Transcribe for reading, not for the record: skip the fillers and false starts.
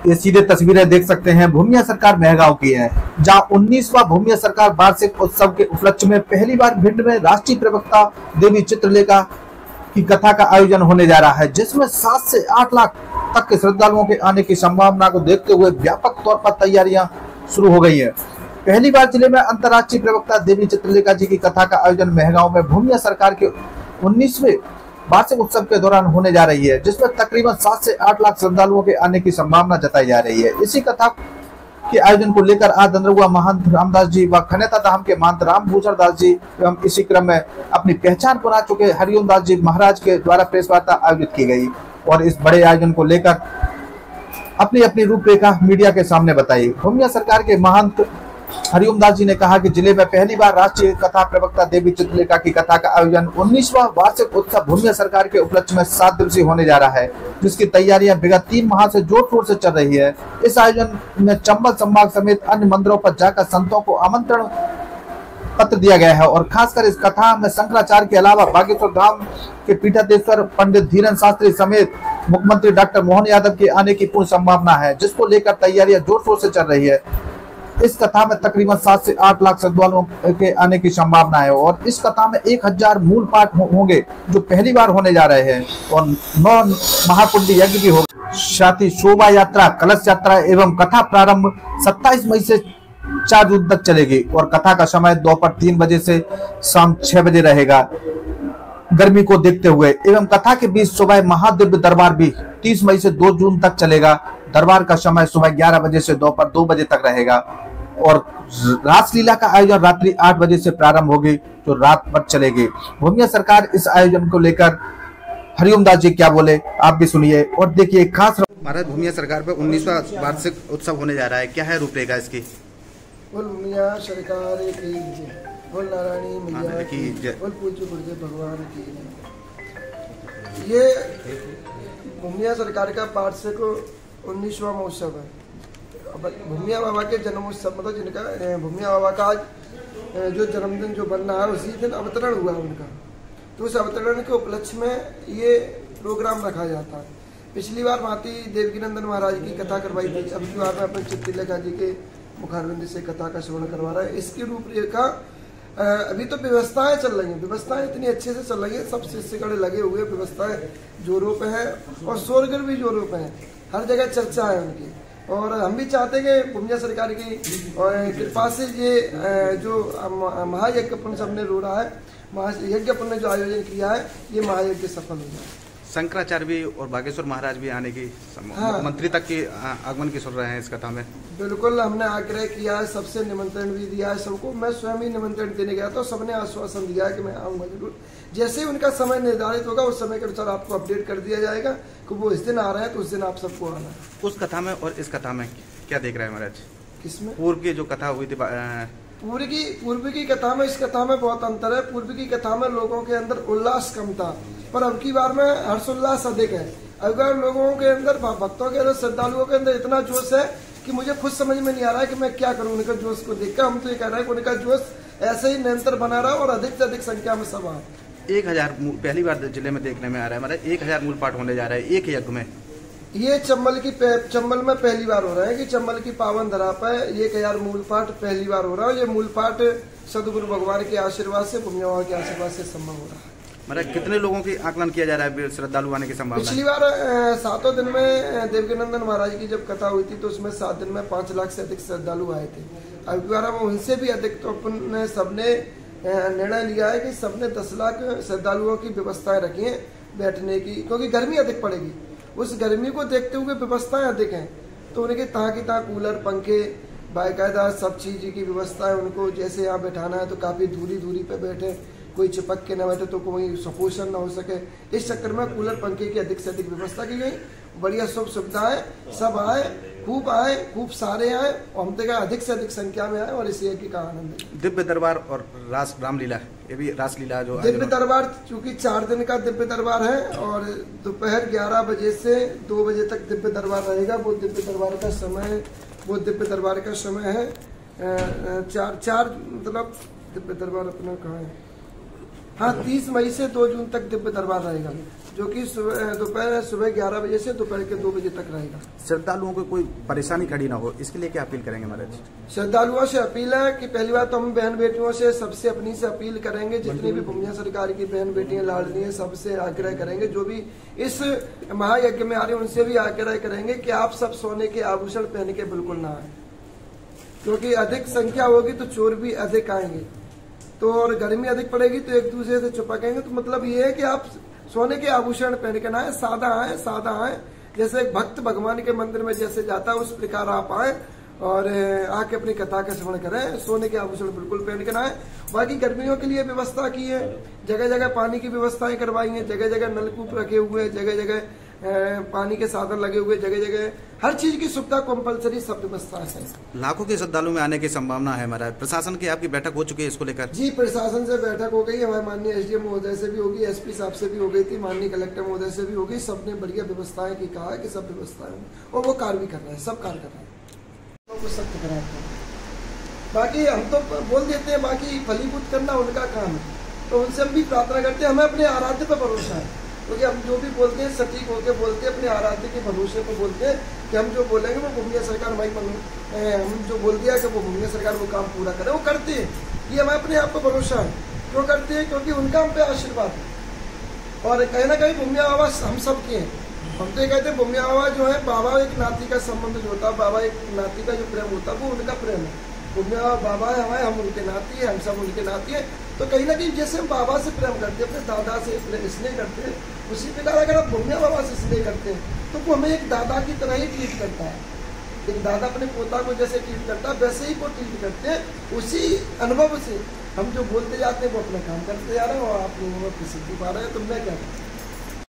ये सीधे तस्वीरें देख सकते हैं भूमिया सरकार मेहगांव की है, जहां 19वां भूमिया सरकार वार्षिक उत्सव के उपलक्ष्य में पहली बार भिंड में राष्ट्रीय प्रवक्ता देवी चित्रलेखा की कथा का आयोजन होने जा रहा है, जिसमें 7 से 8 लाख तक के श्रद्धालुओं के आने की संभावना को देखते हुए व्यापक तौर पर तैयारियां शुरू हो गई है। पहली बार जिले में अंतर्राष्ट्रीय प्रवक्ता देवी चित्रलेखा जी की कथा का आयोजन मेहगांव में भूमिया सरकार के 19वें वार्षिक उत्सव के दौरान होने जा रही है, जिसमें तकरीबन 7 से 8 लाख श्रद्धालुओं के आने की संभावना जताई जा रही है। इसी कथा के आयोजन को लेकर आज नंदरुआ महंत रामदास जी व खनेता धाम के महंत रामभूषण दास जी एवं इसी क्रम में अपनी पहचान बना चुके हरिओम दास जी महाराज के द्वारा प्रेस वार्ता आयोजित की गई और इस बड़े आयोजन को लेकर अपनी अपनी रूपरेखा मीडिया के सामने बताई। भूमिया सरकार के महंत हरिओम दास जी ने कहा कि जिले में पहली बार राष्ट्रीय कथा प्रवक्ता देवी चित्रलेखा की कथा का आयोजन 19वां वार्षिक उत्सव भूमिया सरकार के उपलक्ष्य में 7 दिवसीय होने जा रहा है, जिसकी तैयारियां विगत 3 माह से जोर शोर से चल रही है। इस आयोजन में चंबल संभाग समेत अन्य मंदिरों पर जाकर संतों को आमंत्रण पत्र दिया गया है और खासकर इस कथा में शंकराचार्य के अलावा बागेश्वर धाम के पीठाधीश्वर पंडित धीरन शास्त्री समेत मुख्यमंत्री डॉक्टर मोहन यादव के आने की पूर्ण संभावना है, जिसको लेकर तैयारियां जोर शोर से चल रही है। इस कथा में तकरीबन 7 से 8 लाख श्रद्धालुओं के आने की संभावना है और इस कथा में 1000 मूल पाठ होंगे जो पहली बार होने जा रहे हैं और 9 महापुण्य यज्ञ भी होगा। साथ ही शोभा यात्रा, कलश यात्रा एवं कथा प्रारंभ 27 मई से 4 जून तक चलेगी और कथा का समय दोपहर 3 बजे से शाम 6 बजे रहेगा। गर्मी को देखते हुए एवं कथा के बीच सुबह महादिव्य दरबार भी 30 मई से 2 जून तक चलेगा। दरबार का समय सुबह 11 बजे से दोपहर 2 बजे तक रहेगा और रासलीला का आयोजन रात्रि 8 बजे से प्रारंभ होगी जो रात भर चलेगी। भूमिया सरकार इस आयोजन को लेकर हरिओम दास जी क्या बोले आप भी सुनिए और देखिए। खास महाराज भूमिया सरकार पे 19वां वार्षिक उत्सव होने जा रहा है, क्या है रूपरेखा इसकी? बोल भूमिया सरकार की जय, बोल नारायणी मैया की जय, बोल पूज्य गुरुदेव भगवान की जय। ये भूमिया सरकार का वार्षिक 19वां महोत्सव है। भूमिया बाबा के जन्मोत्सव मतलब जिनका भूमिया बाबा का आज जो जन्मदिन जो बन रहा है उसी दिन अवतरण हुआ उनका, तो उस अवतरण के उपलक्ष्य में ये प्रोग्राम रखा जाता है। पिछली बार भांति देवकीनंदन महाराज की कथा करवाई थी, अब की बार में अपने चित्रलेखा जी के मुखारविंद से कथा का श्रवण करवा रहा है। इसकी रूपरेखा अभी तो व्यवस्थाएं चल रही हैं, व्यवस्थाएं इतनी अच्छे से चल रही है, सब शिष्यगढ़ लगे हुए, व्यवस्थाएं जोरों पे है और शोरगढ़ भी जोरों पे है, हर जगह चर्चा है उनकी। और हम भी चाहते हैं कि भूमिया सरकार की कृपा से ये जो महायज्ञ अपन सबने रो रहा है, महायज्ञ अपन ने जो आयोजन किया है, ये महायज्ञ सफल हो जाए। शंकराचार्य भी और बागेश्वर महाराज भी आने की मुख्यमंत्री तक की आगमन की सुन रहे हैं इस कथा में। बिल्कुल, हमने आग्रह किया है, सबसे निमंत्रण भी दिया है सबको। मैं स्वयं ही निमंत्रण देने गया तो सबने आश्वासन दिया है कि मैं आऊंगा जरूर। जैसे ही उनका समय निर्धारित होगा उस समय के अनुसार आपको अपडेट कर दिया जाएगा कि वो इस दिन आ रहे हैं तो उस दिन आप सबको आना है। उस कथा में और इस कथा में क्या देख रहे हैं महाराज? किसमें? पूर्व की जो कथा हुई थी, पूर्व की कथा में इस कथा में बहुत अंतर है। पूर्व की कथा में लोगों के अंदर उल्लास कम था, पर अब की बार में हर्षोल्लास अधिक है। अगर लोगों के अंदर, भक्तों के अंदर, श्रद्धालुओं के अंदर इतना जोश है कि मुझे खुद समझ में नहीं आ रहा है कि मैं क्या करूं। उनका जोश को देखकर हम तो ये कह रहे हैं कि उनका जोश ऐसे ही निरंतर बना रहा और अधिक से अधिक संख्या में सब आए। 1000 पहली बार जिले में देखने में आ रहा है हमारे, 1000 मूल पाठ होने जा रहा है एक यज्ञ में। ये चंबल में पहली बार हो रहा है कि चंबल की पावन धरा पर 1000 मूल पाठ पहली बार हो रहा है। ये मूल पाठ सदगुरु भगवान के आशीर्वाद से, भूमिया बाबा के आशीर्वाद से संभव हो रहा है। मतलब कितने लोगों की आकलन किया जा रहा है श्रद्धालु आने की संभावना? पिछली बार 7 दिन में देवकीनंदन महाराज की जब कथा हुई थी तो उसमें 7 दिन में 5 लाख से अधिक श्रद्धालु आए थे। अब बार हम उनसे भी अधिक, तो अपन सबने निर्णय लिया है कि सबने 10 लाख श्रद्धालुओं की व्यवस्थाएं रखी है बैठने की, क्योंकि गर्मी अधिक पड़ेगी। उस गर्मी को देखते हुए व्यवस्थाएं अधिक हैं, तो उनके तहाँ की तहाँ कूलर, पंखे, बाकायदा सब चीज की व्यवस्था है। उनको जैसे यहाँ बैठाना है तो काफी दूरी पे बैठे, कोई चिपक के न बैठे तो कोई सपोषण न हो सके। इस चक्कर में कूलर, पंखे की अधिक से अधिक व्यवस्था की गई। बढ़िया सब सुविधाएं, सब आए, खूब सारे आए और हम देखा अधिक से अधिक संख्या में आए और इस यज्ञ का आनंद है। दिव्य दरबार और रामलीला, ये भी रासलीला जो दिव्य दरबार चूंकि 4 दिन का दिव्य दरबार है और दोपहर 11 बजे से 2 बजे तक दिव्य दरबार रहेगा। वो दिव्य दरबार का समय है 4 मतलब दिव्य दरबार अपना कहाँ है, हाँ 30 मई से 2 जून तक दिव्य दरबार रहेगा। जो कि सुबह 11 बजे से दोपहर के 2 बजे तक रहेगा। श्रद्धालुओं को कोई परेशानी खड़ी ना हो, इसके लिए क्या अपील करेंगे महाराज? श्रद्धालुओं से अपील है कि पहली बात तो हम बहन बेटियों से सबसे अपनी से अपील करेंगे, जितनी भी भूमिया सरकार की बहन बेटियां लाडली हैं सबसे आग्रह करेंगे, जो भी इस महायज्ञ में आ रहे हैं उनसे भी आग्रह करेंगे कि आप सब सोने के आभूषण पहन के बिल्कुल ना आए, क्योंकि अधिक संख्या होगी तो चोर भी अधिक आएंगे, तो और गर्मी अधिक पड़ेगी तो एक दूसरे से चिपकेंगे। तो मतलब ये है कि आप सोने के आभूषण पहन के ना आए, सादा आए, जैसे एक भक्त भगवान के मंदिर में जैसे जाता है उस प्रकार आप आए और आके अपनी कथा का श्रवण करें। सोने के आभूषण बिल्कुल पहन के ना आए। बाकी गर्मियों के लिए व्यवस्था की है, जगह जगह पानी की व्यवस्थाएं करवाई है, जगह जगह नलकूप रखे हुए, जगह जगह पानी के साधन लगे हुए, जगह जगह हर चीज की सुविधा कंपलसरी सब व्यवस्था है। लाखों के श्रद्धालु में आने की संभावना है महाराज। प्रशासन की आपकी बैठक हो चुकी है इसको लेकर? जी, प्रशासन से बैठक हो गई, हमारे माननीय एसडीएम महोदय से भी होगी, एसपी साहब से भी हो गई थी, माननीय कलेक्टर महोदय से भी हो गई। सबने बढ़िया व्यवस्थाएं की कहा है कि सब व्यवस्थाएं और वो कार्य भी कर रहे हैं, सब कार्य कर रहे हैं, तो सख्त कराते हैं। बाकी हम तो बोल देते हैं, बाकी फलीभूत करना उनका काम है, तो उनसे हम भी प्रार्थना करते हैं। हमें अपने आराध्य पर भरोसा है, क्योंकि हम जो भी बोलते हैं सटीक होकर बोलते हैं, अपने आराध्य के भरोसे पर बोलते हैं कि हम जो बोलेंगे वो भूमिया सरकार हम जो बोल दिया कि वो भूमिया सरकार वो काम पूरा करे, वो करते हैं। ये हमें अपने आप पर भरोसा है, क्यों करते हैं? क्योंकि उनका हम पे आशीर्वाद है। और कहीं ना कहीं भूमिया बाबा हम सबके हैं। हम तो ये कहते हैं भूमिया बाबा जो है, बाबा एक नाती का संबंध जो होता है, बाबा एक नाती का जो प्रेम होता है वो उनका प्रेम है। भूमिया बाबा है हमारे, हम उनके नाती है, हम सब उनके नाती है। तो कहीं ना कहीं जैसे हम बाबा से प्रेम करते हैं, अपने दादा से स्नेह करते हैं, उसी प्रकार अगर आप भूमिया बाबा से स्नेह करते हैं तो वो हमें एक दादा की तरह ही ट्रीट करता है। एक दादा अपने पोता को जैसे ट्रीट करता है वैसे ही वो ट्रीट करते हैं। उसी अनुभव से हम जो बोलते जाते हैं वो अपना काम करते जा रहे हैं और आप लोगों को प्रसिद्धि पा रहे हैं। तो मैं क्या